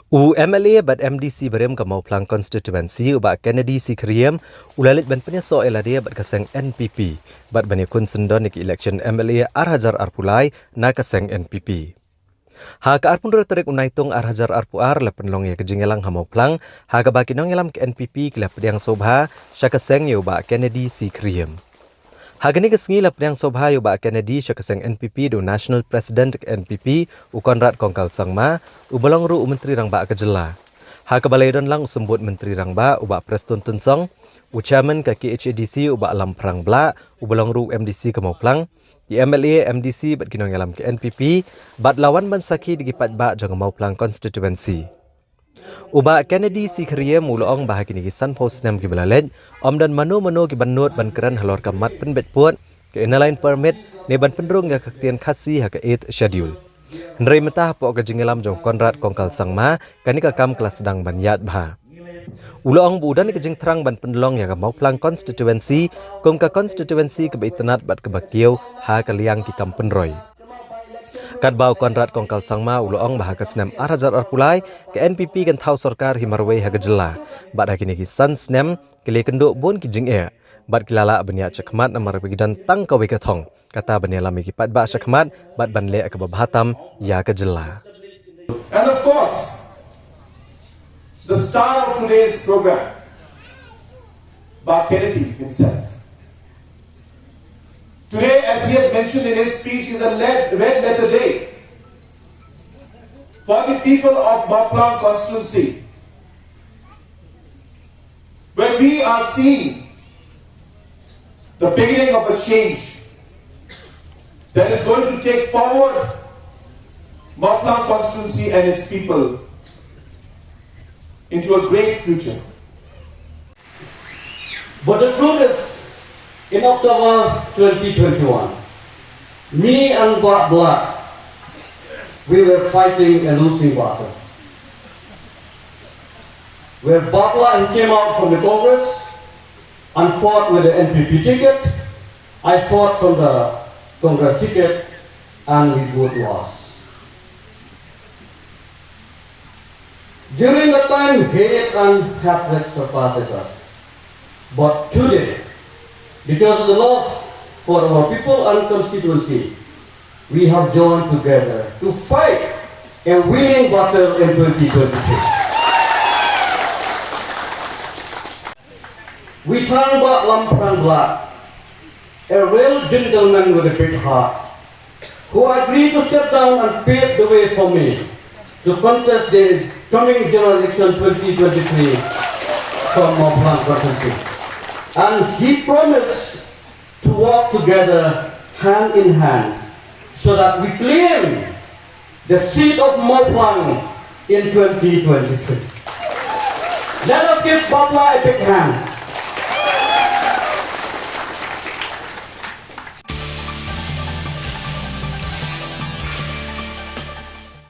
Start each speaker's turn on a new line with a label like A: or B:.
A: U MLA bat MDC Berem ke mau Plang constituency U Bah Kennedy Khyriem ulalit ban penyaso eladia bat kaseng NPP bat bani kun sendon ik election MLA arhajar arpulai na kaseng NPP. Ha ka arpun terik unaitung arhajar arpuar la penlong ya kejingelang ha mau Plang ha ka baki nong yalam ke NPP kila pediang sobha sya kaseng U Bah Kennedy Khyriem. Hagani kesengi la pediang sobha U Bah Kennedy sya kaseng NPP do National President NPP u Konrad Kongkal Sangma u balong ru menteri rang ba kejela. Ha kabalai don lang sembut menteri rang ba u Bah Preston Tunsong u chairman ka KHADC u Bah Lam Prang Bla u balong ru MDC ke mau Plang di MLA MDC bat kinong yalam ke NPP bat lawan ban saki digipat ba jang mau Plang constituency. U Bah Kennedy Khyriem mulong bahagi ni kisan post nam ki balalet om dan mano ki banut ban keran halor kamat penbet puat ke inline permit ne ban pendrung ya kaktian khasi ha ke 8 schedule. Hendrai metah po ka jingelam jong Konrad Kongkal Sangma kani ka kam kelas sedang ban yat bah. Ulong budan ke jing terang ban pendlong ya ka mau Plang constituency kum ka constituency ke beitenat bat ke bakiau ha ka liang ki kam penroy. Kat bau Konrad Kongkal Sangma ulong bahaka snem arhajar arpulai ke NPP kan thau sarkar himarwei ha gejela bat hakini ki san snem kile kenduk bon ki jing e bat kilala bania chakmat namar begidan tang ka wekathong kata bania lami ki pat ba chakmat bat ban le ka bahatam ya gejela.
B: And of course the star of today's program, Bah Kennedy himself. Today, as he had mentioned in his speech, is a red letter day for the people of Plang constituency, where we are seeing the beginning of a change that is going to take forward Plang constituency and its people into a great future.
C: But the truth is, in October 2021, me and Black, we were fighting a losing battle. Where Babla came out from the Congress and fought with the NPP ticket, I fought from the Congress ticket, and we both lost. During the time, hate and hatred surpasses us. But today, because of the love for our people and constituency, we have joined together to fight a winning battle in 2023. We thank Bah Lam Prang Bla, a real gentleman with a big heart, who agreed to step down and pave the way for me to contest the coming general election 2023 from our Plang constituency. And he promised to work together hand in hand so that we claim the seat of Plang in 2023. Let us give Babla a big hand.